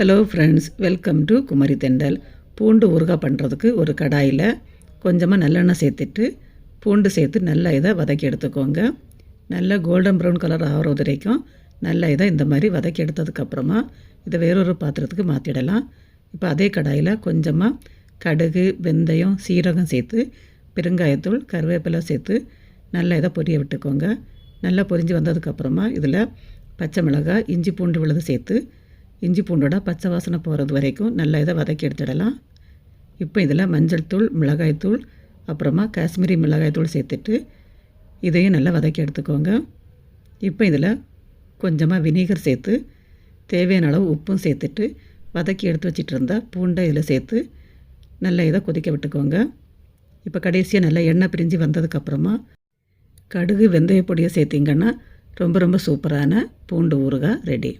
Hello friends, welcome to Kumari dental. பூண்டு ஊறுகாய் பண்ணுறதுக்கு ஒரு கடாயில் கொஞ்சமாக நல்லெண்ணெய் சேர்த்துட்டு பூண்டு சேர்த்து நல்லா இதை வதக்கி எடுத்துக்கோங்க. நல்லா கோல்டன் ப்ரௌன் கலர் ஆகிறது வரைக்கும் நல்லா இதை இந்த மாதிரி வதக்கி எடுத்ததுக்கப்புறமா இதை வேறொரு பாத்திரத்துக்கு மாற்றிடலாம். இப்போ அதே கடாயில் கொஞ்சமாக கடுகு, வெந்தயம், சீரகம் சேர்த்து பெருங்காயத்தூள், கருவேப்பிலை சேர்த்து நல்லா இதை பொரிய விட்டுக்கோங்க. நல்லா பொரிஞ்சு வந்ததுக்கப்புறமா இதில் பச்சை மிளகாய், இஞ்சி பூண்டு விழுது சேர்த்து இஞ்சி பூண்டோட பச்சை வாசனை போகிறது வரைக்கும் நல்லா இதை வதக்கி எடுத்துடலாம். இப்போ இதில் மஞ்சள் தூள், மிளகாய்த்தூள், அப்புறமா காஷ்மீரி மிளகாய்த்தூள் சேர்த்துட்டு இதையும் நல்லா வதக்கி எடுத்துக்கோங்க. இப்போ இதில் கொஞ்சமாக வினிகர் சேர்த்து தேவையான அளவு உப்பும் சேர்த்துட்டு வதக்கி எடுத்து வச்சிட்டு இருந்தால் பூண்டை இதில் சேர்த்து நல்லா இதை கொதிக்க விட்டுக்கோங்க. இப்போ கடைசியாக நல்லா எண்ணெய் பிரிஞ்சு வந்ததுக்கப்புறமா கடுகு, வெந்தய பொடியை சேர்த்திங்கன்னா ரொம்ப ரொம்ப சூப்பரான பூண்டு ஊறுகாய் ரெடி.